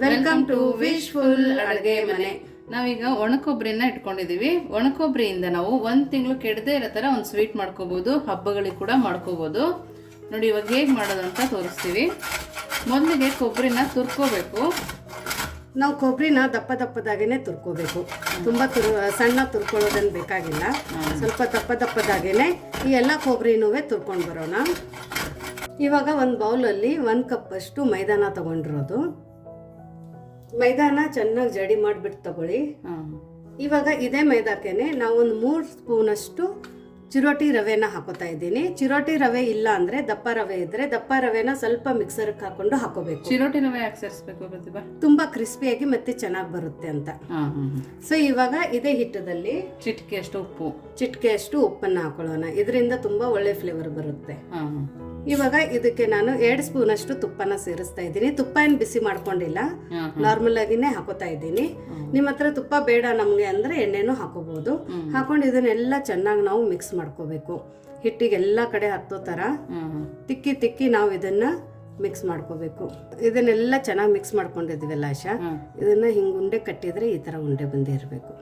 Welcome to wishful ಅಡುಗೆ ಮನೆ. ನಾವೀಗ ಒಣಕೊಬ್ಬರಿನ ಇಟ್ಕೊಂಡಿದೀವಿ. ಒಣಕೊಬ್ಬರಿಯಿಂದ ನಾವು 1 ತಿಂಗಳು ಕೆಡದೆ ಇರೋ ಥರ ಒಂದು ಸ್ವೀಟ್ ಮಾಡ್ಕೋಬಹುದು, ಹಬ್ಬಗಳಿಗೆ ಕೂಡ ಮಾಡ್ಕೋಬಹುದು. ನೋಡಿ ಇವಾಗ ಹೇಗೆ ಮಾಡೋದು ಅಂತ ತೋರಿಸ್ತೀವಿ. ಮೊದಲಿಗೆ ಕೊಬ್ಬರಿನ ತುರ್ಕೋಬೇಕು. ನಾವು ಕೊಬ್ಬರಿನ ದಪ್ಪ ದಪ್ಪದಾಗೇನೆ ತುರ್ಕೋಬೇಕು. ತುಂಬ ಸಣ್ಣ ತುರ್ಕೊಳ್ಳೋದೇನು ಬೇಕಾಗಿಲ್ಲ. ಸ್ವಲ್ಪ ದಪ್ಪ ದಪ್ಪದಾಗೇನೆ ಈ ಎಲ್ಲ ಕೊಬ್ಬರಿನೂ ತುರ್ಕೊಂಡು ಬರೋಣ. ಇವಾಗ ಒಂದು ಬೌಲಲ್ಲಿ 1 ಕಪ್ ಅಷ್ಟು ಮೈದಾನ ತಗೊಂಡಿರೋದು. ಮೈದಾನ ಚೆನ್ನಾಗಿ ಜಡಿ ಮಾಡಿಬಿಟ್ಟು ತಗೊಳ್ಳಿ. ಇವಾಗ ಇದೇ ಮೈದಾಕೇನೆ ನಾವು ಒಂದು 3 ಸ್ಪೂನ್ ಅಷ್ಟು ಚಿರೋಟಿ ರವೆನ ಹಾಕೋತಾ ಇದ್ದೀನಿ. ಚಿರೋಟಿ ರವೆ ಇಲ್ಲ ಅಂದ್ರೆ ದಪ್ಪ ರವೆ ಇದ್ರೆ ದಪ್ಪ ರವೆನ ಸ್ವಲ್ಪ ಮಿಕ್ಸರ್ಗೆ ಹಾಕೊಂಡು ಹಾಕೋಬೇಕು. ಚಿರೋಟಿ ರವೆ ಯಾಕೆ ಸೇರಿಸಬೇಕು ಪ್ರತಿಭಾ? ತುಂಬಾ ಕ್ರಿಸ್ಪಿಯಾಗಿ ಮತ್ತೆ ಚೆನ್ನಾಗಿ ಬರುತ್ತೆ ಅಂತ. ಸೊ ಇವಾಗ ಇದೇ ಹಿಟ್ಟದಲ್ಲಿ ಚಿಟಿಕೆ ಅಷ್ಟು ಉಪ್ಪನ್ನ ಹಾಕೊಳ್ಳೋಣ. ಇದರಿಂದ ತುಂಬಾ ಒಳ್ಳೆ ಫ್ಲೇವರ್ ಬರುತ್ತೆ. ಇವಾಗ ಇದಕ್ಕೆ ನಾನು 2 ಸ್ಪೂನ್ ಅಷ್ಟು ತುಪ್ಪನ ಸೇರಿಸ್ತಾ ಇದ್ದೀನಿ. ತುಪ್ಪ ಏನು ಬಿಸಿ ಮಾಡ್ಕೊಂಡಿಲ್ಲ, ನಾರ್ಮಲ್ ಆಗಿನೇ ಹಾಕೋತಾ ಇದ್ದೀನಿ. ನಿಮ್ಮ ಹತ್ರ ತುಪ್ಪ ಬೇಡ ನಮ್ಗೆ ಅಂದ್ರೆ ಎಣ್ಣೆನೂ ಹಾಕೋಬಹುದು. ಹಾಕೊಂಡು ಇದನ್ನೆಲ್ಲ ಚೆನ್ನಾಗಿ ನಾವು ಮಿಕ್ಸ್ ಮಾಡ್ಕೋಬೇಕು. ಹಿಟ್ಟಿಗೆ ಎಲ್ಲಾ ಕಡೆ ಹತ್ತೋ ತರ ತಿಕ್ಕಿ ನಾವು ಇದನ್ನ ಮಿಕ್ಸ್ ಮಾಡ್ಕೋಬೇಕು. ಇದನ್ನೆಲ್ಲ ಚೆನ್ನಾಗಿ ಮಿಕ್ಸ್ ಮಾಡ್ಕೊಂಡಿದ್ವಲ್ಲ ಆಶಾ, ಇದನ್ನ ಹಿಂಗ್ ಉಂಡೆ ಕಟ್ಟಿದ್ರೆ ಈ ತರ ಉಂಡೆ ಬಂದೇ ಇರಬೇಕು.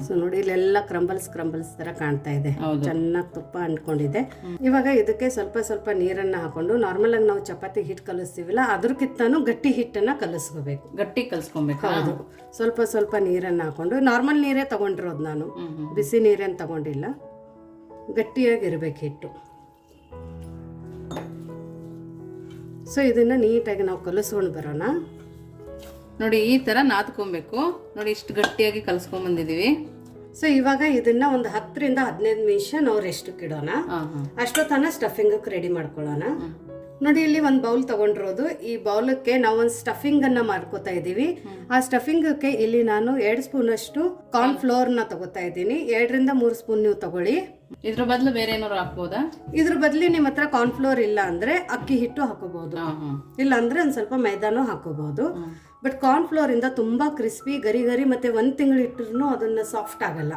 ಸೊ ನೋಡಿ ಇಲ್ಲೆಲ್ಲ ಕ್ರಂಬಲ್ಸ್ ತರ ಕಾಣ್ತಾ ಇದೆ. ಚೆನ್ನಾಗಿ ತುಪ್ಪ ಅಂಟ್ಕೊಂಡಿದೆ. ಇವಾಗ ಇದಕ್ಕೆ ಸ್ವಲ್ಪ ನೀರನ್ನ ಹಾಕೊಂಡು ನಾರ್ಮಲ್ ಆಗಿ ನಾವು ಚಪಾತಿ ಹಿಟ್ಟು ಕಲಿಸ್ತೀವಿಲ್ಲ ಅದ್ರಕ್ಕಿಂತಾನು ಗಟ್ಟಿ ಹಿಟ್ಟನ್ನ ಕಲಿಸ್ಕೋಬೇಕು. ಗಟ್ಟಿ ಕಲಿಸ್ಕೊಬೇಕು. ಹೌದು, ಸ್ವಲ್ಪ ನೀರನ್ನ ಹಾಕೊಂಡು ನಾರ್ಮಲ್ ನೀರೇ ತಗೊಂಡಿರೋದು ನಾನು, ಬಿಸಿ ನೀರೇನು ತಗೊಂಡಿಲ್ಲ. ಗಟ್ಟಿಯಾಗಿರ್ಬೇಕು ಹಿಟ್ಟು. ಸೊ ಇದನ್ನ ನೀಟಾಗಿ ನಾವು ಕಲಿಸ್ಕೊಂಡು ಬರೋಣ. ನೋಡಿ ಈ ತರ ನಾದ್ಕೊಬೇಕು. ನೋಡಿ ಇಷ್ಟು ಗಟ್ಟಿಯಾಗಿ ಕಲಿಸ್ಕೊಂಡ್ ಬಂದಿದೀವಿ. ಸೊ ಇವಾಗ ಇದನ್ನ ಒಂದು 10 ರಿಂದ 15 ನಿಮಿಷ ನಾವು ರೆಸ್ಟ್ಗೆ ಇಡೋಣ. ಅಷ್ಟೊತ್ತನ ಸ್ಟಫಿಂಗ್ ರೆಡಿ ಮಾಡ್ಕೊಳ್ಳೋಣ. ನೋಡಿ ಇಲ್ಲಿ ಒಂದು ಬೌಲ್ ತಗೊಂಡಿರೋದು. ಈ ಬೌಲಕ್ಕೆ ನಾವು ಒಂದು ಸ್ಟಫಿಂಗ್ ಅನ್ನ ಮಾಡ್ಕೋತಾ ಇದೀವಿ. ಆ ಸ್ಟಫಿಂಗಕ್ಕೆ ಇಲ್ಲಿ ನಾನು 2 ಸ್ಪೂನ್ ಅಷ್ಟು ಕಾರ್ನ್ ಫ್ಲೋರ್ ನ ತಗೋತಾ ಇದ್ದೀನಿ. 2 ರಿಂದ 3 ಸ್ಪೂನ್ ನೀವು ತಗೊಳ್ಳಿ. ಇದ್ರ ಬದಲು ಬೇರೆ ಏನಾದ್ರು ಹಾಕ್ಬೋದಾ? ಇದ್ರ ಬದಲು ನಿಮ್ಮ ಹತ್ರ ಕಾರ್ನ್ ಫ್ಲೋರ್ ಇಲ್ಲ ಅಂದ್ರೆ ಅಕ್ಕಿ ಹಿಟ್ಟು ಹಾಕೋಬಹುದು, ಇಲ್ಲ ಅಂದ್ರೆ ಒಂದ್ ಸ್ವಲ್ಪ ಮೈದಾನೂ ಹಾಕೋಬಹುದು. ಬಟ್ ಕಾರ್ನ್ ಫ್ಲೋರ್ ಇಂದ ತುಂಬಾ ಕ್ರಿಸ್ಪಿ ಗರಿ ಮತ್ತೆ 1 ತಿಂಗಳು ಇಟ್ಟರು ಅದನ್ನ ಸಾಫ್ಟ್ ಆಗಲ್ಲ.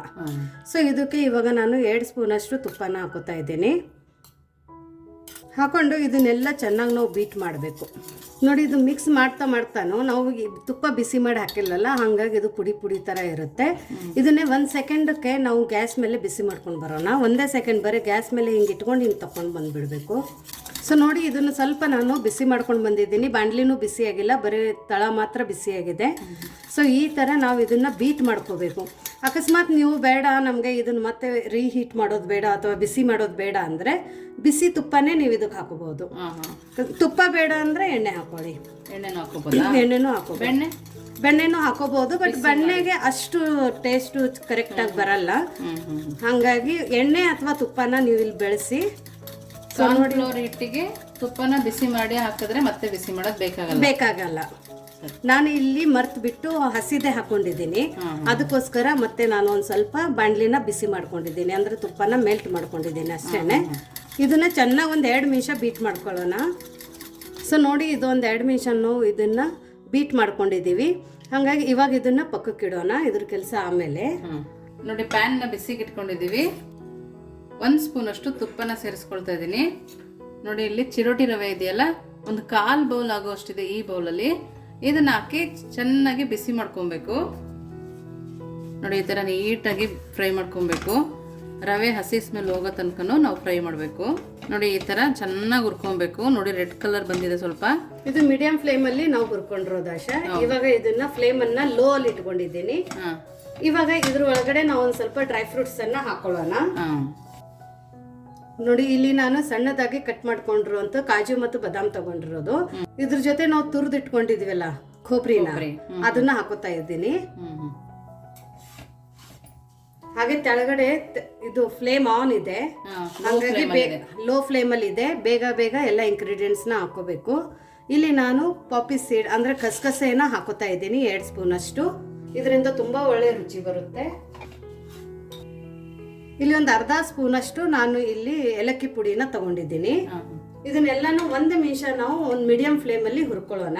ಸೊ ಇದಕ್ಕೆ ಇವಾಗ ನಾನು 2 ಸ್ಪೂನ್ ಅಷ್ಟು ತುಪ್ಪನ ಹಾಕೋತಾ ಇದ್ದೀನಿ. ಹಾಕೊಂಡು ಇದನ್ನೆಲ್ಲ ಚೆನ್ನಾಗಿ ನಾವು ಬೀಟ್ ಮಾಡಬೇಕು. ನೋಡಿ ಇದು ಮಿಕ್ಸ್ ಮಾಡ್ತಾನು ನಾವು ತುಪ್ಪ ಬಿಸಿ ಮಾಡಿ ಹಾಕಿಲ್ಲಲ್ಲ, ಹಾಗಾಗಿ ಇದು ಪುಡಿ ಥರ ಇರುತ್ತೆ. ಇದನ್ನೇ 1 ಸೆಕೆಂಡಕ್ಕೆ ನಾವು ಗ್ಯಾಸ್ ಮೇಲೆ ಬಿಸಿ ಮಾಡ್ಕೊಂಡು ಬರೋಣ. 1 ಸೆಕೆಂಡ್ ಬರೀ ಗ್ಯಾಸ್ ಮೇಲೆ ಹಿಂಗೆ ಇಟ್ಕೊಂಡು ಹಿಂಗೆ ತಗೊಂಡು ಬಂದುಬಿಡಬೇಕು. ಸೊ ನೋಡಿ ಇದನ್ನು ಸ್ವಲ್ಪ ನಾನು ಬಿಸಿ ಮಾಡ್ಕೊಂಡು ಬಂದಿದ್ದೀನಿ. ಬಾಣಲಿನೂ ಬಿಸಿಯಾಗಿಲ್ಲ, ಬರೀ ತಳ ಮಾತ್ರ ಬಿಸಿಯಾಗಿದೆ. ಸೊ ಈ ಥರ ನಾವು ಇದನ್ನು ಬೀಟ್ ಮಾಡ್ಕೋಬೇಕು. ಅಕಸ್ಮಾತ್ ನೀವು ಬೇಡ ನಮಗೆ ಇದನ್ನು ಮತ್ತೆ ರೀಹೀಟ್ ಮಾಡೋದು ಬೇಡ ಅಥವಾ ಬಿಸಿ ಮಾಡೋದು ಬೇಡ ಅಂದರೆ ಬಿಸಿ ತುಪ್ಪನೇ ನೀವು ಇದಕ್ಕೆ ಹಾಕೋಬಹುದು. ತುಪ್ಪ ಬೇಡ ಅಂದರೆ ಎಣ್ಣೆ ಹಾಕೊಳ್ಳಿ. ಎಣ್ಣೆನೂ ಹಾಕೋಬಹುದು. ಬೆಣ್ಣೆನೂ ಹಾಕೋಬಹುದು. ಬಟ್ ಬೆಣ್ಣೆಗೆ ಅಷ್ಟು ಟೇಸ್ಟು ಕರೆಕ್ಟಾಗಿ ಬರಲ್ಲ. ಹಾಗಾಗಿ ಎಣ್ಣೆ ಅಥವಾ ತುಪ್ಪನ ನೀವು ಇಲ್ಲಿ ಬೆಳೆಸಿ. ಫ್ಲೋರ್ ಹಿಟ್ಟಿಗೆ ತುಪ್ಪನ ಬಿಸಿ ಮಾಡಿ ಹಾಕಿದ್ರೆ ಮತ್ತೆ ಬಿಸಿ ಮಾಡೋದು ಬೇಕಾಗಲ್ಲ. ನಾನು ಇಲ್ಲಿ ಮರ್ತು ಬಿಟ್ಟು ಹಸಿದೆ ಹಾಕೊಂಡಿದ್ದೀನಿ. ಅದಕ್ಕೋಸ್ಕರ ಮತ್ತೆ ನಾನು ಒಂದ್ ಸ್ವಲ್ಪ ಬಾಣ್ಲಿನ ಬಿಸಿ ಮಾಡ್ಕೊಂಡಿದ್ದೀನಿ, ಅಂದ್ರೆ ತುಪ್ಪನ ಮೆಲ್ಟ್ ಮಾಡ್ಕೊಂಡಿದ್ದೀನಿ ಅಷ್ಟೇನೆ. ಇದನ್ನ ಚೆನ್ನಾಗಿ 1-2 ನಿಮಿಷ ಬೀಟ್ ಮಾಡ್ಕೊಳ್ಳೋಣ. ಸೊ ನೋಡಿ ಇದು 1-2 ನಿಮಿಷ ಇದನ್ನ ಬೀಟ್ ಮಾಡ್ಕೊಂಡಿದ್ದೀವಿ. ಹಾಗಾಗಿ ಇವಾಗ ಇದನ್ನ ಪಕ್ಕಕ್ಕೆ ಇಡೋಣ. ಇದ್ರ ಕೆಲಸ ಆಮೇಲೆ. ನೋಡಿ ಪ್ಯಾನ್ ನ ಬಿಸಿಗೆ ಇಟ್ಕೊಂಡಿದ್ದೀವಿ. 1 ಸ್ಪೂನ್ ಅಷ್ಟು ತುಪ್ಪನ ಸೇರಿಸ್ಕೊಳ್ತಾ ಇದ್ದೀನಿ. ನೋಡಿ ಇಲ್ಲಿ ಚಿರೋಟಿ ರವೆ ಇದೆಯಲ್ಲ, ಒಂದು 1/4 ಬೌಲ್ ಆಗೋ ಅಷ್ಟಿದೆ ಈ ಬೌಲಲ್ಲಿ. ಇದನ್ನ ಹಾಕಿ ಚೆನ್ನಾಗಿ ಬಿಸಿ ಮಾಡ್ಕೊಬೇಕು. ನೋಡಿ ಈ ತರ ನೀಟಾಗಿ ಫ್ರೈ ಮಾಡ್ಕೊಬೇಕು. ರವೆ ಹಸಿ ಸ್ಮೆಲ್ ಹೋಗೋ ತನಕನೂ ನಾವು ಫ್ರೈ ಮಾಡಬೇಕು. ನೋಡಿ ಈ ತರ ಚೆನ್ನಾಗಿ ಹುರ್ಕೊಬೇಕು. ನೋಡಿ ರೆಡ್ ಕಲರ್ ಬಂದಿದೆ ಸ್ವಲ್ಪ. ಇದು ಮೀಡಿಯಂ ಫ್ಲೇಮ್ ಅಲ್ಲಿ ನಾವು ಹುರ್ಕೊಂಡಿರೋದು ಆಶಾ. ಇವಾಗ ಇದನ್ನ ಫ್ಲೇಮ್ ಅನ್ನ ಲೋ ಅಲ್ಲಿ ಇಟ್ಕೊಂಡಿದ್ದೀನಿ. ಇವಾಗ ಇದ್ರ ಒಳಗಡೆ ನಾವು ಒಂದ್ ಸ್ವಲ್ಪ ಡ್ರೈ ಫ್ರೂಟ್ಸ್ ಅನ್ನ ಹಾಕೊಳ್ಳೋಣ. ನೋಡಿ ಇಲ್ಲಿ ನಾನು ಸಣ್ಣದಾಗಿ ಕಟ್ ಮಾಡ್ಕೊಂಡಿರುವಂತ ಕಾಜು ಮತ್ತು ಬಾದಾಮ್ ತಗೊಂಡಿರೋದು. ಇದ್ರ ಜೊತೆ ನಾವು ತುರ್ದು ಇಟ್ಕೊಂಡಿದ್ವಲ್ಲ ಕೊಬ್ಬರಿನ, ಅದನ್ನ ಹಾಕೋತಾ ಇದ್ದೀನಿ. ಹಾಗೆ ತೆಳಗಡೆ ಇದು ಫ್ಲೇಮ್ ಆನ್ ಇದೆ, ಹಾಗಾಗಿ ಲೋ ಫ್ಲೇಮ್ ಅಲ್ಲಿ ಇದೆ. ಬೇಗ ಎಲ್ಲ ಇಂಗ್ರೀಡಿಯೆಂಟ್ಸ್ ನ ಹಾಕೋಬೇಕು. ಇಲ್ಲಿ ನಾನು ಪಾಪಿ ಸೀಡ್ ಅಂದ್ರೆ ಗಸಗಸೆನ ಹಾಕೋತಾ ಇದ್ದೀನಿ 2 ಸ್ಪೂನ್ ಅಷ್ಟು. ಇದರಿಂದ ತುಂಬಾ ಒಳ್ಳೆ ರುಚಿ ಬರುತ್ತೆ. ಇಲ್ಲಿ ಒಂದು 1/2 ಸ್ಪೂನ್ ಅಷ್ಟು ನಾನು ಇಲ್ಲಿ ಏಲಕ್ಕಿ ಪುಡಿನ ತಗೊಂಡಿದ್ದೀನಿ. ಇದನ್ನೆಲ್ಲಾನು 1 ನಿಮಿಷ ನಾವು ಒಂದು ಮೀಡಿಯಂ ಫ್ಲೇಮ್ ಅಲ್ಲಿ ಹುರ್ಕೊಳ್ಳೋಣ.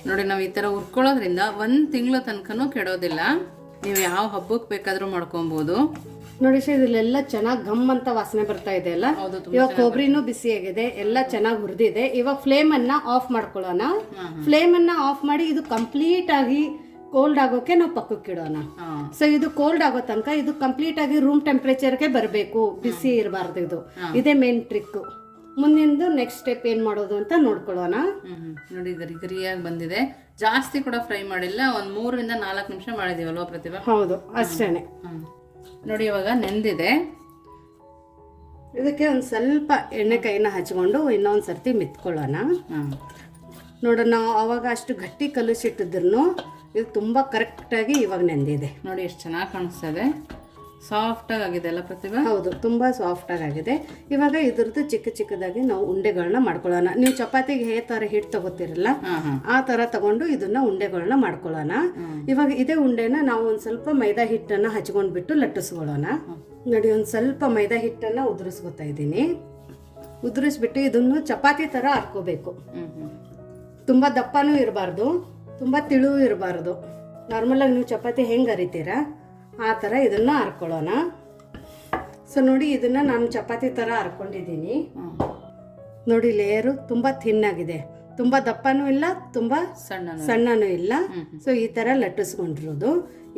ನೋಡಿ ನಾವು ಈ ತರ ಹುರ್ಕೊಳ್ಳೋದ್ರಿಂದ 1 ತಿಂಗಳ ತನಕನೂ ಕೆಡೋದಿಲ್ಲ. ನೀವು ಯಾವ ಹಬ್ಬಕ್ಕೆ ಬೇಕಾದ್ರೂ ಮಾಡ್ಕೊಬಹುದು. ನೋಡಿ ಸರ್, ಇಲ್ಲೆಲ್ಲ ಚೆನ್ನಾಗಿ ಗಮ್ ಅಂತ ವಾಸನೆ ಬರ್ತಾ ಇದೆ ಅಲ್ಲ. ಹೌದು, ಇವಾಗ ಕೊಬ್ಬರಿನೂ ಬಿಸಿಯಾಗಿದೆ, ಎಲ್ಲ ಚೆನ್ನಾಗಿ ಹುರಿದಿದೆ. ಇವಾಗ ಫ್ಲೇಮ್ ಅನ್ನ ಆಫ್ ಮಾಡ್ಕೊಳ್ಳೋಣ. ಫ್ಲೇಮ್ ಅನ್ನ ಆಫ್ ಮಾಡಿ ಇದು ಕಂಪ್ಲೀಟ್ ಆಗಿ ಕೋಲ್ಡ್ ಆಗೋಕೆ ನಾವು ಪಕ್ಕಕ್ಕೆ ಇಡೋಣ. ಸೊ ಇದು ಕೋಲ್ಡ್ ಆಗೋ ತನಕ ಇದು ಕಂಪ್ಲೀಟ್ ಆಗಿ ರೂಮ್ ಟೆಂಪರೇಚರ್ಗೆ ಬರಬೇಕು, ಬಿಸಿ ಇರಬಾರ್ದು. ಇದು ಇದೇ ಮೇನ್ ಟ್ರಿಕ್. ಮುಂದಿಂದು ನೆಕ್ಸ್ಟ್ ಸ್ಟೆಪ್ ಏನ್ ಮಾಡೋದು ಅಂತ ನೋಡ್ಕೊಳ್ಳೋಣ. ನೋಡಿ ಗರಿಯಾಗಿ ಬಂದಿದೆ. ಜಾಸ್ತಿ ಕೂಡ ಫ್ರೈ ಮಾಡಿಲ್ಲ, ಒಂದ್ 3 ರಿಂದ 4 ನಿಮಿಷ ಮಾಡಿದೀವಲ್ವಾ ಪ್ರತಿಭಾ? ಹೌದು, ಅಷ್ಟೇನೆ. ನೋಡಿ ಇವಾಗ ನೆಂದಿದೆ. ಇದಕ್ಕೆ ಒಂದು ಸ್ವಲ್ಪ ಎಣ್ಣೆ ಕೈನ ಹಚ್ಕೊಂಡು ಇನ್ನೊಂದು ಸರ್ತಿ ಮಿತ್ಕೊಳ್ಳೋಣ. ನೋಡೋಣ, ನಾವು ಅವಾಗ ಅಷ್ಟು ಗಟ್ಟಿ ಕಲಸಿಟ್ಟಿದ್ರು ಇದು ತುಂಬ ಕರೆಕ್ಟಾಗಿ ಇವಾಗ ನೆಂದಿದೆ. ನೋಡಿ ಎಷ್ಟು ಚೆನ್ನಾಗಿ ಕಾಣಿಸ್ತಾ ಇದೆ, ಸಾಫ್ಟಾಗಿ ಆಗಿದೆ ಅಲ್ಲ ಪ್ರತಿಭಾ? ಹೌದು, ತುಂಬ ಸಾಫ್ಟಾಗಿ ಆಗಿದೆ. ಇವಾಗ ಇದ್ರದ್ದು ಚಿಕ್ಕ ಚಿಕ್ಕದಾಗಿ ನಾವು ಉಂಡೆಗಳನ್ನ ಮಾಡ್ಕೊಳ್ಳೋಣ. ನೀವು ಚಪಾತಿಗೆ ಹೇ ಥರ ಹಿಟ್ಟು ತಗೋತಿರಲ್ಲ, ಆ ಥರ ತಗೊಂಡು ಇದನ್ನ ಉಂಡೆಗಳನ್ನ ಮಾಡ್ಕೊಳ್ಳೋಣ. ಇವಾಗ ಇದೇ ಉಂಡೆನ ನಾವು ಒಂದು ಸ್ವಲ್ಪ ಮೈದಾ ಹಿಟ್ಟನ್ನು ಹಚ್ಕೊಂಡ್ಬಿಟ್ಟು ಲಟ್ಟಿಸ್ಕೊಳ್ಳೋಣ. ನೋಡಿ, ಒಂದು ಸ್ವಲ್ಪ ಮೈದಾ ಹಿಟ್ಟನ್ನು ಉದುರಿಸ್ಕೊತಾ ಇದ್ದೀನಿ. ಉದುರಿಸ್ಬಿಟ್ಟು ಇದನ್ನು ಚಪಾತಿ ಥರ ಹಾಕ್ಕೋಬೇಕು. ತುಂಬ ದಪ್ಪನೂ ಇರಬಾರ್ದು, ತುಂಬ ತಿಳುವು ಇರಬಾರ್ದು. ನಾರ್ಮಲಾಗಿ ನೀವು ಚಪಾತಿ ಹೆಂಗೆ ಅರಿತೀರಾ ಆ ಥರ ಇದನ್ನು ಹರ್ಕೊಳ್ಳೋಣ. ಸೊ ನೋಡಿ, ಇದನ್ನು ನಾನು ಚಪಾತಿ ಥರ ಹರ್ಕೊಂಡಿದ್ದೀನಿ. ನೋಡಿ, ಲೇಯರು ತುಂಬ ಥಿನ್ನಾಗಿದೆ, ತುಂಬ ದಪ್ಪನೂ ಇಲ್ಲ, ತುಂಬ ಸಣ್ಣನೂ ಇಲ್ಲ. ಸೊ ಈ ಥರ ಲಟ್ಟಿಸ್ಕೊಂಡಿರೋದು.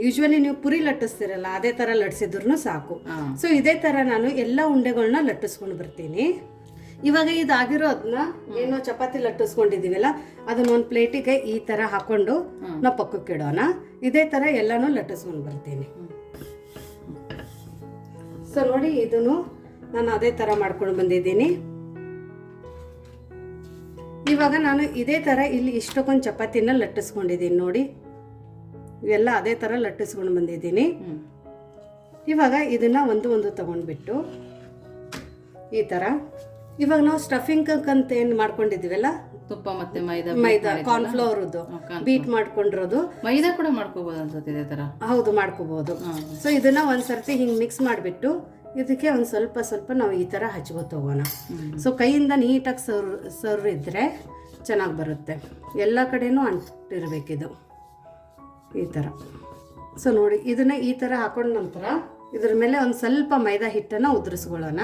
ಯೂಶ್ವಲಿ ನೀವು ಪುರಿ ಲಟ್ಟಿಸ್ತಿರಲ್ಲ, ಅದೇ ಥರ ಲಟ್ಟಿಸಿದ್ರು ಸಾಕು. ಸೊ ಇದೇ ಥರ ನಾನು ಎಲ್ಲ ಉಂಡೆಗಳನ್ನ ಲಟ್ಟಿಸ್ಕೊಂಡು ಬರ್ತೀನಿ. ಇವಾಗ ಇದಾಗಿರೋದನ್ನ ಏನೋ ಚಪಾತಿ ಲಟ್ಟಿಸ್ಕೊಂಡಿದ್ದೀವಲ್ಲ, ಅದನ್ನ ಒಂದು ಪ್ಲೇಟಿಗೆ ಈ ಥರ ಹಾಕೊಂಡು ನಾವು ಪಕ್ಕಕ್ಕೆ ಇಡೋಣ. ಇದೇ ಥರ ಎಲ್ಲನೂ ಲಟ್ಟಿಸ್ಕೊಂಡು ಬರ್ತೀನಿ. ಸೊ ನೋಡಿ, ಇದನ್ನು ನಾನು ಅದೇ ಥರ ಮಾಡ್ಕೊಂಡು ಬಂದಿದ್ದೀನಿ. ಇವಾಗ ನಾನು ಇದೇ ಥರ ಇಲ್ಲಿ ಇಷ್ಟಕ್ಕೊಂದು ಚಪಾತಿನ ಲಟ್ಟಿಸ್ಕೊಂಡಿದ್ದೀನಿ. ನೋಡಿ, ಇವೆಲ್ಲ ಅದೇ ಥರ ಲಟ್ಟಿಸ್ಕೊಂಡು ಬಂದಿದ್ದೀನಿ. ಇವಾಗ ಇದನ್ನ ಒಂದು ತಗೊಂಡ್ಬಿಟ್ಟು ಈ ಥರ ಇವಾಗ ನಾವು ಸ್ಟಫಿಂಗ್ ಅಂತ ಏನು ಮಾಡ್ಕೊಂಡಿದ್ದೀವಲ್ಲ, ತುಪ್ಪ ಮತ್ತೆ ಮೈದಾ ಕಾರ್ನ್ಫ್ಲವರ್ದು ಬೀಟ್ ಮಾಡ್ಕೊಂಡಿರೋದು. ಮೈದಾ ಕೂಡ ಮಾಡ್ಕೋಬಹುದು ಅನ್ಸುತ್ತೆ ಇದೇ ತರ. ಹೌದು, ಮಾಡ್ಕೋಬಹುದು. ಸೊ ಇದನ್ನ ಒಂದ್ಸರ್ತಿ ಹಿಂಗೆ ಮಿಕ್ಸ್ ಮಾಡಿಬಿಟ್ಟು ಇದಕ್ಕೆ ಒಂದು ಸ್ವಲ್ಪ ನಾವು ಈ ಥರ ಹಚ್ಕೋತ ಹೋಗೋಣ. ಸೊ ಕೈಯಿಂದ ನೀಟಾಗಿ ಸರ್ವ್ ಇದ್ದರೆ ಚೆನ್ನಾಗಿ ಬರುತ್ತೆ. ಎಲ್ಲ ಕಡೆನೂ ಅಂಟಿರ್ಬೇಕಿದು ಈ ಥರ. ಸೊ ನೋಡಿ, ಇದನ್ನ ಈ ಥರ ಹಾಕೊಂಡ ನಂತರ ಇದ್ರ ಮೇಲೆ ಒಂದು ಸ್ವಲ್ಪ ಮೈದಾ ಹಿಟ್ಟನ್ನು ಉದುರಿಸ್ಕೊಳ್ಳೋಣ.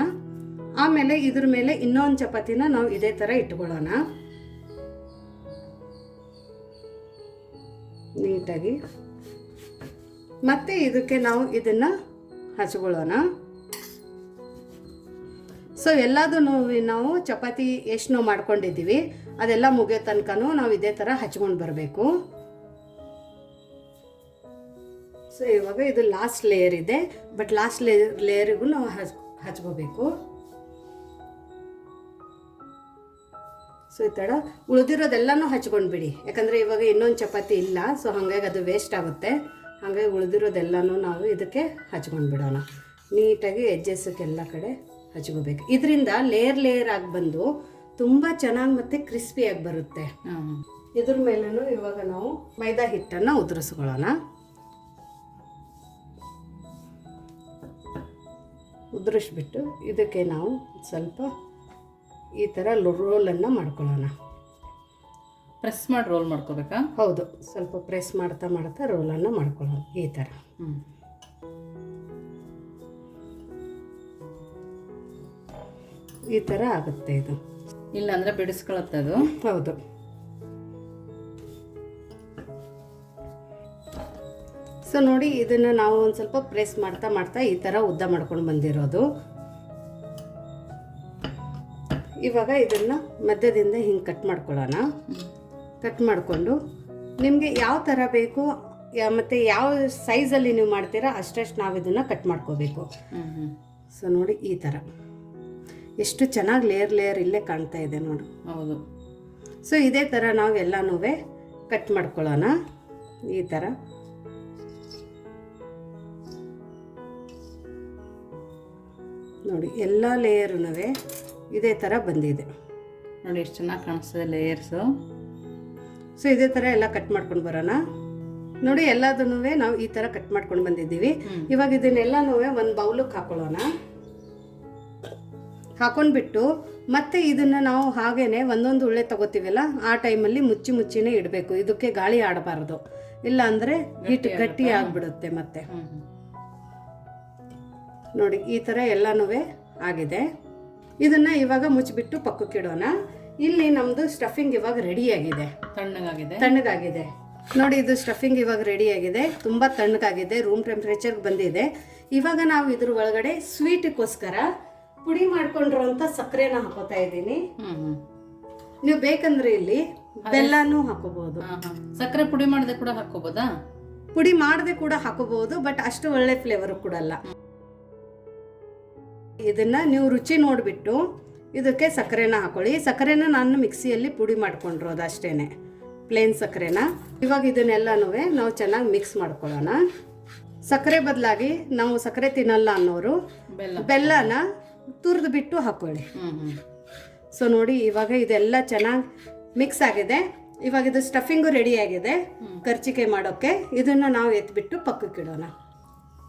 ಆಮೇಲೆ ಇದ್ರ ಮೇಲೆ ಇನ್ನೊಂದು ಚಪಾತಿನ ನಾವು ಇದೇ ಥರ ಇಟ್ಕೊಳ್ಳೋಣ ನೀಟಾಗಿ. ಮತ್ತೆ ಇದಕ್ಕೆ ನಾವು ಇದನ್ನು ಹಚ್ಕೊಳ್ಳೋಣ. ಸೊ ಎಲ್ಲದೂ ನಾವು ಚಪಾತಿ ಎಷ್ಟು ನಾವು ಮಾಡ್ಕೊಂಡಿದ್ದೀವಿ ಅದೆಲ್ಲ ಮುಗಿಯೋ ತನಕನೂ ನಾವು ಇದೇ ಥರ ಹಚ್ಕೊಂಡು ಬರಬೇಕು. ಸೊ ಇವಾಗ ಇದು ಲಾಸ್ಟ್ ಲೇಯರ್ ಇದೆ, ಬಟ್ ಲಾಸ್ಟ್ ಲೇಯರಿಗೂ ನಾವು ಹಚ್ಕೋಬೇಕು. ಸೊ ಈ ಥರ ಉಳಿದಿರೋದೆಲ್ಲನೂ ಹಚ್ಕೊಂಡ್ಬಿಡಿ, ಯಾಕಂದರೆ ಇವಾಗ ಇನ್ನೊಂದು ಚಪಾತಿ ಇಲ್ಲ. ಸೊ ಹಾಗಾಗಿ ಅದು ವೇಸ್ಟ್ ಆಗುತ್ತೆ. ಹಾಗಾಗಿ ಉಳಿದಿರೋದೆಲ್ಲನೂ ನಾವು ಇದಕ್ಕೆ ಹಚ್ಕೊಂಡು ಬಿಡೋಣ. ನೀಟಾಗಿ ಎಡ್ಜಸ್ಸಕ್ಕೆಲ್ಲ ಕಡೆ ಹಚ್ಕೋಬೇಕು. ಇದರಿಂದ ಲೇಯರ್ ಆಗಿ ಬಂದು ತುಂಬ ಚೆನ್ನಾಗಿ ಮತ್ತು ಕ್ರಿಸ್ಪಿಯಾಗಿ ಬರುತ್ತೆ. ಇದ್ರ ಮೇಲೂ ಇವಾಗ ನಾವು ಮೈದಾ ಹಿಟ್ಟನ್ನು ಉದುರಿಸ್ಕೊಳ್ಳೋಣ. ಉದುರಿಸ್ಬಿಟ್ಟು ಇದಕ್ಕೆ ನಾವು ಸ್ವಲ್ಪ ಈ ಥರ ರೋಲನ್ನು ಮಾಡ್ಕೊಳ್ಳೋಣ. ಪ್ರೆಸ್ ಮಾಡಿ ರೋಲ್ ಮಾಡ್ಕೋಬೇಕಾ? ಹೌದು, ಸ್ವಲ್ಪ ಪ್ರೆಸ್ ಮಾಡ್ತಾ ರೋಲನ್ನು ಮಾಡ್ಕೊಳ್ಳೋಣ ಈ ಥರ. ಈ ಥರ ಆಗುತ್ತೆ ಇದು. ಇಲ್ಲ ಅಂದರೆ ಬಿಡಿಸ್ಕೊಳತ್ತೆ ಅದು. ಹೌದು. ಸೊ ನೋಡಿ, ಇದನ್ನು ನಾವು ಒಂದು ಸ್ವಲ್ಪ ಪ್ರೆಸ್ ಮಾಡ್ತಾ ಈ ಥರ ಉದ್ದ ಮಾಡ್ಕೊಂಡು ಬಂದಿರೋದು. ಇವಾಗ ಇದನ್ನು ಮಧ್ಯದಿಂದ ಹಿಂಗೆ ಕಟ್ ಮಾಡ್ಕೊಳ್ಳೋಣ. ಕಟ್ ಮಾಡಿಕೊಂಡು ನಿಮಗೆ ಯಾವ ಥರ ಬೇಕು ಮತ್ತು ಯಾವ ಸೈಜಲ್ಲಿ ನೀವು ಮಾಡ್ತೀರಾ ಅಷ್ಟಷ್ಟು ನಾವು ಇದನ್ನು ಕಟ್ ಮಾಡ್ಕೋಬೇಕು. ಸೊ ನೋಡಿ, ಈ ಥರ ಎಷ್ಟು ಚೆನ್ನಾಗಿ ಲೇಯರ್ ಇಲ್ಲೇ ಕಾಣ್ತಾ ಇದೆ ನೋಡಿ. ಹೌದು. ಸೊ ಇದೇ ಥರ ನಾವು ಎಲ್ಲನೂ ಕಟ್ ಮಾಡ್ಕೊಳ್ಳೋಣ ಈ ಥರ. ನೋಡಿ, ಎಲ್ಲ ಲೇಯರೂ ಇದೇ ಥರ ಬಂದಿದೆ. ನೋಡಿ ಎಷ್ಟು ಚೆನ್ನಾಗಿ ಕಾಣಿಸ್ತದೆ ಲೇಯರ್ಸು. ಸೊ ಇದೇ ಥರ ಎಲ್ಲ ಕಟ್ ಮಾಡ್ಕೊಂಡು ಬರೋಣ. ನೋಡಿ, ಎಲ್ಲದನ್ನೂ ನಾವು ಈ ಥರ ಕಟ್ ಮಾಡ್ಕೊಂಡು ಬಂದಿದ್ದೀವಿ. ಇವಾಗ ಇದನ್ನೆಲ್ಲನೂ ಒಂದು ಬೌಲಿಗೆ ಹಾಕೊಳ್ಳೋಣ. ಹಾಕೊಂಡ್ಬಿಟ್ಟು ಮತ್ತೆ ಇದನ್ನು ನಾವು ಹಾಗೇನೆ ಒಂದೊಂದು ಉಳ್ಳೆ ತಗೋತೀವಲ್ಲ, ಆ ಟೈಮಲ್ಲಿ ಮುಚ್ಚಿನೇ ಇಡಬೇಕು. ಇದಕ್ಕೆ ಗಾಳಿ ಆಡಬಾರ್ದು, ಇಲ್ಲ ಅಂದರೆ ಹಿಟ್ಟು ಗಟ್ಟಿ ಆಗಿಬಿಡುತ್ತೆ. ಮತ್ತೆ ನೋಡಿ ಈ ಥರ ಎಲ್ಲನೂ ಆಗಿದೆ. ಇದನ್ನು ಇವಾಗ ಮುಚ್ಚಿಬಿಟ್ಟು ಪಕ್ಕಕ್ಕಿಡೋಣ. ಇಲ್ಲಿ ನಮ್ಮದು ಸ್ಟಫಿಂಗ್ ಇವಾಗ ರೆಡಿಯಾಗಿದೆ, ತಣ್ಣಗಾಗಿದೆ. ನೋಡಿ ಇದು ಸ್ಟಫಿಂಗ್ ಇವಾಗ ರೆಡಿಯಾಗಿದೆ, ತುಂಬ ತಣ್ಣಗಾಗಿದೆ, ರೂಮ್ ಟೆಂಪ್ರೇಚರ್ಗೆ ಬಂದಿದೆ. ಇವಾಗ ನಾವು ಇದ್ರ ಒಳಗಡೆ ಸ್ವೀಟಿಗೋಸ್ಕರ ಪುಡಿ ಮಾಡ್ಕೊಂಡಿರೋಂಥ ಸಕ್ಕರೆನ ಹಾಕೋತಾ ಇದ್ದೀನಿ. ನೀವು ಬೇಕಂದ್ರೆ ಇಲ್ಲಿ ಬೆಲ್ಲನೂ ಹಾಕೋಬಹುದು. ಸಕ್ಕರೆ ಪುಡಿ ಮಾಡದೆ ಕೂಡ ಹಾಕೋಬಹುದಾ? ಪುಡಿ ಮಾಡದೆ ಕೂಡ ಹಾಕೋಬಹುದು, ಬಟ್ ಅಷ್ಟು ಒಳ್ಳೆ ಫ್ಲೇವರ್ ಕೊಡಲ್ಲ. ಇದನ್ನ ನೀವು ರುಚಿ ನೋಡಿಬಿಟ್ಟು ಇದಕ್ಕೆ ಸಕ್ಕರೆನ ಹಾಕೊಳ್ಳಿ. ಸಕ್ಕರೆನ ನಾನು ಮಿಕ್ಸಿಯಲ್ಲಿ ಪುಡಿ ಮಾಡ್ಕೊಂಡಿರೋದು ಅಷ್ಟೇನೆ, ಪ್ಲೇನ್ ಸಕ್ಕರೆನ. ಇವಾಗ ಇದನ್ನೆಲ್ಲನೂ ನಾವು ಚೆನ್ನಾಗಿ ಮಿಕ್ಸ್ ಮಾಡ್ಕೊಳ್ಳೋಣ. ಸಕ್ಕರೆ ಬದಲಾಗಿ ನಾವು ಸಕ್ಕರೆ ತಿನ್ನಲ್ಲ ಅನ್ನೋರು ಬೆಲ್ಲನ ತುರಿದು ಬಿಟ್ಟು ಹಾಕೊಳ್ಳಿ. ಸೊ ನೋಡಿ ಇವಾಗ ಇದೆಲ್ಲ ಚೆನ್ನಾಗಿ ಮಿಕ್ಸ್ ಆಗಿದೆ. ಇವಾಗ ಇದು ಸ್ಟಫಿಂಗು ರೆಡಿ ಆಗಿದೆ ಕರ್ಚಿಕಾಯಿ ಮಾಡೋಕ್ಕೆ. ಇದನ್ನು ನಾವು ಎತ್ಬಿಟ್ಟು ಪಕ್ಕಕ್ಕಿಡೋಣ.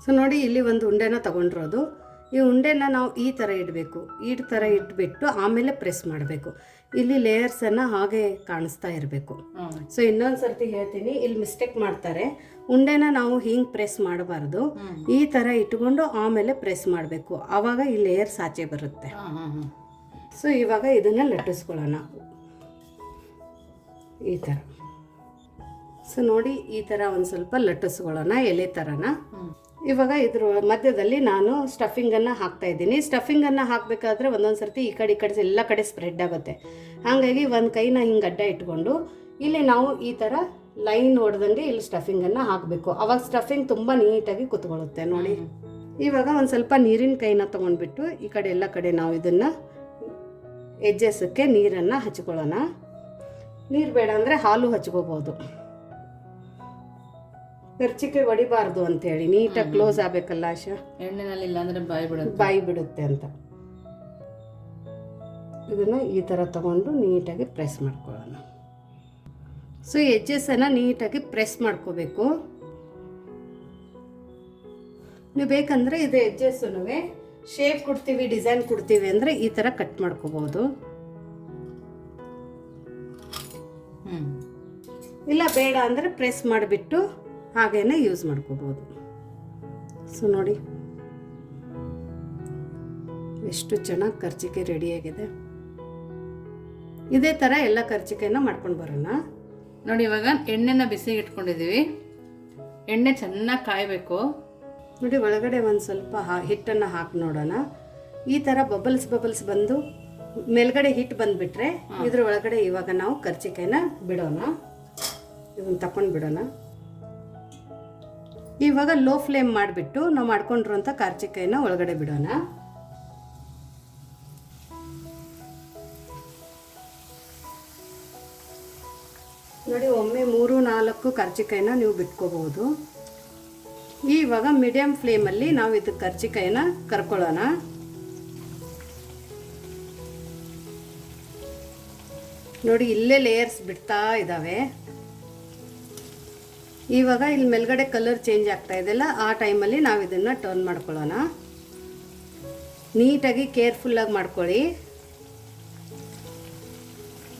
ಸೊ ನೋಡಿ ಇಲ್ಲಿ ಒಂದು ಉಂಡೆನ ತಗೊಂಡಿರೋದು. ಈ ಉಂಡೆನ ನಾವು ಈ ಥರ ಇಡಬೇಕು, ಈ ಥರ ಇಟ್ಬಿಟ್ಟು ಆಮೇಲೆ ಪ್ರೆಸ್ ಮಾಡಬೇಕು. ಇಲ್ಲಿ ಲೇಯರ್ಸನ್ನು ಹಾಗೆ ಕಾಣಿಸ್ತಾ ಇರಬೇಕು. ಸೊ ಇನ್ನೊಂದು ಸರ್ತಿ ಹೇಳ್ತೀನಿ, ಇಲ್ಲಿ ಮಿಸ್ಟೇಕ್ ಮಾಡ್ತಾರೆ. ಉಂಡೆನ ನಾವು ಹಿಂಗೆ ಪ್ರೆಸ್ ಮಾಡಬಾರ್ದು, ಈ ಥರ ಇಟ್ಕೊಂಡು ಆಮೇಲೆ ಪ್ರೆಸ್ ಮಾಡಬೇಕು. ಆವಾಗ ಈ ಲೇಯರ್ಸ್ ಆಚೆ ಬರುತ್ತೆ. ಸೊ ಇವಾಗ ಇದನ್ನು ಲಟ್ಟಿಸ್ಕೊಳ್ಳೋಣ ಈ ಥರ. ಸೊ ನೋಡಿ ಈ ಥರ ಒಂದು ಸ್ವಲ್ಪ ಲಟ್ಟಿಸ್ಕೊಳ್ಳೋಣ ಎಲೆ ಥರನ. ಇವಾಗ ಇದ್ರ ಮಧ್ಯದಲ್ಲಿ ನಾನು ಸ್ಟಫಿಂಗನ್ನು ಹಾಕ್ತಾ ಇದ್ದೀನಿ. ಸ್ಟಫಿಂಗನ್ನು ಹಾಕಬೇಕಾದ್ರೆ ಒಂದೊಂದು ಸರ್ತಿ ಈ ಕಡೆ ಎಲ್ಲ ಕಡೆ ಸ್ಪ್ರೆಡ್ ಆಗುತ್ತೆ. ಹಾಗಾಗಿ ಒಂದು ಕೈನ ಹಿಂಗೆ ಅಡ್ಡ ಇಟ್ಕೊಂಡು ಇಲ್ಲಿ ನಾವು ಈ ಥರ ಲೈನ್ ಹೊಡೆದಂಗೆ ಇಲ್ಲಿ ಸ್ಟಫಿಂಗನ್ನು ಹಾಕಬೇಕು. ಅವಾಗ ಸ್ಟಫಿಂಗ್ ತುಂಬ ನೀಟಾಗಿ ಕುತ್ಕೊಳ್ಳುತ್ತೆ ನೋಡಿ. ಇವಾಗ ಒಂದು ಸ್ವಲ್ಪ ನೀರಿನ ಕೈನ ತೊಗೊಂಡ್ಬಿಟ್ಟು ಈ ಕಡೆ ಎಲ್ಲ ಕಡೆ ನಾವು ಇದನ್ನು ಎಜ್ಜೆಸಕ್ಕೆ ನೀರನ್ನು ಹಚ್ಕೊಳ್ಳೋಣ. ನೀರು ಬೇಡ ಅಂದರೆ ಹಾಲು ಹಚ್ಕೋಬೋದು. ಕರ್ಚಿಕಾಯಿ ಹೊಡಿಬಾರ್ದು ಅಂತೇಳಿ ನೀಟಾಗಿ ಕ್ಲೋಸ್ ಆಗಬೇಕಲ್ಲ ಆಶಾ, ಎಣ್ಣೆನಲ್ಲಿ ಇಲ್ಲ ಅಂದರೆ ಬಾಯಿ ಬಿಡುತ್ತೆ ಅಂತ. ಇದನ್ನು ಈ ಥರ ತಗೊಂಡು ನೀಟಾಗಿ ಪ್ರೆಸ್ ಮಾಡ್ಕೊಳ್ಳೋಣ. ಸೊ ಎಜ್ಜೆಸನ್ನು ನೀಟಾಗಿ ಪ್ರೆಸ್ ಮಾಡ್ಕೋಬೇಕು. ನೀವು ಬೇಕಂದರೆ ಇದು ಎಜ್ಜೆಸ್ಸೂ ಶೇಪ್ ಕೊಡ್ತೀವಿ, ಡಿಸೈನ್ ಕೊಡ್ತೀವಿ ಅಂದರೆ ಈ ಥರ ಕಟ್ ಮಾಡ್ಕೋಬೋದು. ಇಲ್ಲ ಬೇಡ ಅಂದರೆ ಪ್ರೆಸ್ ಮಾಡಿಬಿಟ್ಟು ಹಾಗೇನೆ ಯೂಸ್ ಮಾಡ್ಕೋಬೋದು. ಸೊ ನೋಡಿ ಎಷ್ಟು ಚೆನ್ನಾಗಿ ಕರ್ಚಿಕಾಯಿ ರೆಡಿಯಾಗಿದೆ. ಇದೇ ಥರ ಎಲ್ಲ ಕರ್ಚಿಕಾಯಿನ ಮಾಡ್ಕೊಂಡು ಬರೋಣ. ನೋಡಿ ಇವಾಗ ಎಣ್ಣೆನ ಬಿಸಿಗೆ ಇಟ್ಕೊಂಡಿದ್ದೀವಿ. ಎಣ್ಣೆ ಚೆನ್ನಾಗಿ ಕಾಯಬೇಕು. ನೋಡಿ ಒಳಗಡೆ ಒಂದು ಸ್ವಲ್ಪ ಹಿಟ್ಟನ್ನು ಹಾಕಿ ನೋಡೋಣ. ಈ ಥರ ಬಬಲ್ಸ್ ಬಂದು ಮೇಲ್ಗಡೆ ಹಿಟ್ಟು ಬಂದುಬಿಟ್ರೆ ಇದ್ರ ಒಳಗಡೆ ಇವಾಗ ನಾವು ಕರ್ಚಿಕಾಯಿನ ಬಿಡೋಣ. ಇದನ್ನು ತಕೊಂಡು ಬಿಡೋಣ. ಇವಾಗ ಲೋ ಫ್ಲೇಮ್ ಮಾಡಿಬಿಟ್ಟು ನಾವು ಮಾಡ್ಕೊಂಡಿರೋಂಥ ಕರ್ಚಿಕಾಯಿನ ಒಳಗಡೆ ಬಿಡೋಣ. ನೋಡಿ ಒಮ್ಮೆ 3-4 ಕರ್ಚಿಕಾಯಿನ ನೀವು ಬಿಟ್ಕೋಬಹುದು. ಇವಾಗ ಮೀಡಿಯಂ ಫ್ಲೇಮಲ್ಲಿ ನಾವು ಇದು ಕರ್ಚಿಕಾಯಿನ ಕರ್ಕೊಳ್ಳೋಣ. ನೋಡಿ ಇಲ್ಲೇ ಲೇಯರ್ಸ್ ಬಿಡ್ತಾ ಇದ್ದಾವೆ. ಇವಾಗ ಇಲ್ಲಿ ಮೇಲ್ಗಡೆ ಕಲರ್ ಚೇಂಜ್ ಆಗ್ತಾ ಇದೆಯಲ್ಲ, ಆ ಟೈಮಲ್ಲಿ ನಾವು ಇದನ್ನು ಟರ್ನ್ ಮಾಡ್ಕೊಳ್ಳೋಣ. ನೀಟಾಗಿ ಕೇರ್ಫುಲ್ಲಾಗಿ ಮಾಡ್ಕೊಳ್ಳಿ.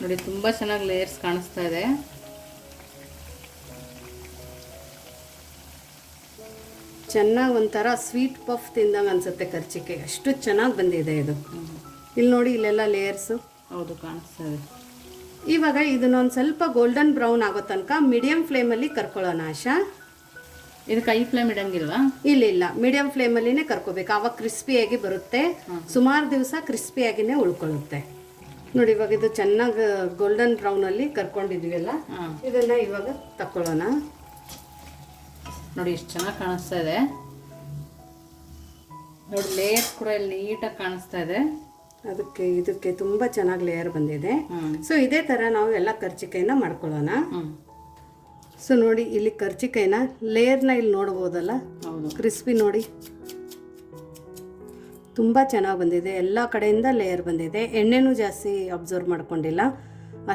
ನೋಡಿ ತುಂಬ ಚೆನ್ನಾಗಿ ಲೇಯರ್ಸ್ ಕಾಣಿಸ್ತಾ ಇದೆ. ಚೆನ್ನಾಗಿ ಒಂಥರ ಸ್ವೀಟ್ ಪಫ್ ತಿಂದಂಗೆ ಅನ್ಸುತ್ತೆ ಕರ್ಚಿಕಾಯಿ, ಅಷ್ಟು ಚೆನ್ನಾಗಿ ಬಂದಿದೆ ಇದು. ಇಲ್ಲಿ ನೋಡಿ ಇಲ್ಲೆಲ್ಲ ಲೇಯರ್ಸು. ಹೌದು ಕಾಣಿಸ್ತಾ ಇದೆ. ಇವಾಗ ಇದನ್ನೊಂದು ಸ್ವಲ್ಪ ಗೋಲ್ಡನ್ ಬ್ರೌನ್ ಆಗೋ ತನಕ ಮೀಡಿಯಂ ಫ್ಲೇಮಲ್ಲಿ ಕರ್ಕೊಳ್ಳೋಣ ಆಶಾ. ಇದಕ್ಕೆ ಹೈ ಫ್ಲೇಮ್ ಇಡಂಗಿಲ್ವಾ? ಇಲ್ಲ ಮೀಡಿಯಂ ಫ್ಲೇಮಲ್ಲಿನೇ ಕರ್ಕೋಬೇಕು. ಆವಾಗ ಕ್ರಿಸ್ಪಿಯಾಗಿ ಬರುತ್ತೆ, ಸುಮಾರು ದಿವಸ ಕ್ರಿಸ್ಪಿಯಾಗಿನೇ ಉಳ್ಕೊಳ್ಳುತ್ತೆ. ನೋಡಿ ಇವಾಗ ಇದು ಚೆನ್ನಾಗಿ ಗೋಲ್ಡನ್ ಬ್ರೌನಲ್ಲಿ ಕರ್ಕೊಂಡಿದ್ವಿಲ್ಲ, ಇದನ್ನ ಇವಾಗ ತಕ್ಕೊಳ್ಳೋಣ. ನೋಡಿ ಎಷ್ಟು ಚೆನ್ನಾಗಿ ಕಾಣಿಸ್ತಾ ಇದೆ. ನೋಡಿ ಲೇಯರ್ಸ್ ಕೂಡ ಇಲ್ಲಿ ನೀಟಾಗಿ ಕಾಣಿಸ್ತಾ ಇದೆ. ಇದಕ್ಕೆ ತುಂಬ ಚೆನ್ನಾಗಿ ಲೇಯರ್ ಬಂದಿದೆ. ಸೊ ಇದೇ ಥರ ನಾವು ಎಲ್ಲ ಕರ್ಚಿಕಾಯಿನ ಮಾಡ್ಕೊಳ್ಳೋಣ. ಸೊ ನೋಡಿ ಇಲ್ಲಿ ಕರ್ಚಿಕಾಯಿನ ಲೇಯರ್ನ ಇಲ್ಲಿ ನೋಡ್ಬೋದಲ್ಲ, ಕ್ರಿಸ್ಪಿ ನೋಡಿ ತುಂಬ ಚೆನ್ನಾಗಿ ಬಂದಿದೆ. ಎಲ್ಲ ಕಡೆಯಿಂದ ಲೇಯರ್ ಬಂದಿದೆ. ಎಣ್ಣೆನೂ ಜಾಸ್ತಿ ಅಬ್ಸರ್ವ್ ಮಾಡ್ಕೊಂಡಿಲ್ಲ,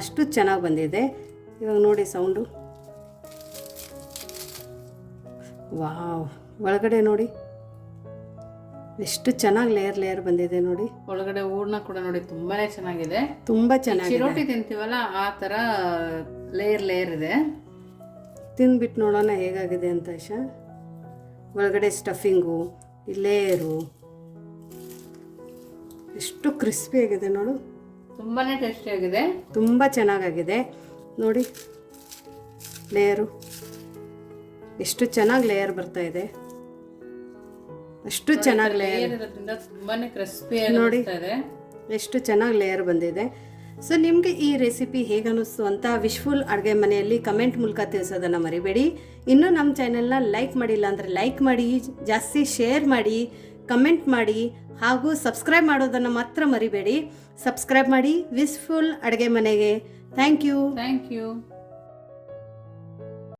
ಅಷ್ಟು ಚೆನ್ನಾಗಿ ಬಂದಿದೆ. ಇವಾಗ ನೋಡಿ ಸೌಂಡು, ವಾವ್! ಒಳಗಡೆ ನೋಡಿ ಎಷ್ಟು ಚೆನ್ನಾಗಿ ಲೇಯರ್ ಬಂದಿದೆ ನೋಡಿ. ಒಳಗಡೆ ಹೂರ್ಣ ಕೂಡ ನೋಡಿ ತುಂಬಾನೇ ಚೆನ್ನಾಗಿದೆ. ತುಂಬ ಚೆನ್ನಾಗಿ ಚಿರೋಟಿ ತಿಂತೀವಲ್ಲ ಆ ಥರ ಲೇಯರ್ ಇದೆ. ತಿಂದ್ಬಿಟ್ಟು ನೋಡೋಣ ಹೇಗಾಗಿದೆ ಅಂತ ಆಶಾ. ಒಳಗಡೆ ಸ್ಟಫಿಂಗು, ಲೇಯರು ಎಷ್ಟು ಕ್ರಿಸ್ಪಿ ಆಗಿದೆ ನೋಡು, ತುಂಬಾ ಟೇಸ್ಟಿಯಾಗಿದೆ. ತುಂಬ ಚೆನ್ನಾಗಾಗಿದೆ ನೋಡಿ. ಲೇಯರು ಎಷ್ಟು ಚೆನ್ನಾಗಿ ಲೇಯರ್ ಬರ್ತಾ ಇದೆ, ಅಷ್ಟು ಚೆನ್ನಾಗಿ ಲೇಯರ್ ಇರೋದ್ರಿಂದ ತುಂಬಾನೇ ಕ್ರಿಸ್ಪಿ ನೋಡಿ, ಇದೆ. ಎಷ್ಟು ಚೆನ್ನಾಗಿ ಲೇಯರ್ ಬಂದಿದೆ. ಸೊ ನಿಮಗೆ ಈ ರೆಸಿಪಿ ಹೇಗೆ ಅನ್ನಿಸ್ತು ಅಂತ ವಿಶ್ಫುಲ್ ಅಡುಗೆ ಮನೆಯಲ್ಲಿ ಕಮೆಂಟ್ ಮೂಲಕ ತಿಳಿಸೋದನ್ನು ಮರಿಬೇಡಿ. ಇನ್ನೂ ನಮ್ಮ ಚಾನೆಲ್ನ ಲೈಕ್ ಮಾಡಿಲ್ಲ ಅಂದರೆ ಲೈಕ್ ಮಾಡಿ, ಜಾಸ್ತಿ ಶೇರ್ ಮಾಡಿ, ಕಮೆಂಟ್ ಮಾಡಿ, ಹಾಗೂ ಸಬ್ಸ್ಕ್ರೈಬ್ ಮಾಡೋದನ್ನು ಮಾತ್ರ ಮರಿಬೇಡಿ. ಸಬ್ಸ್ಕ್ರೈಬ್ ಮಾಡಿ ವಿಶ್ಫುಲ್ ಅಡುಗೆ ಮನೆಗೆ. Thank you.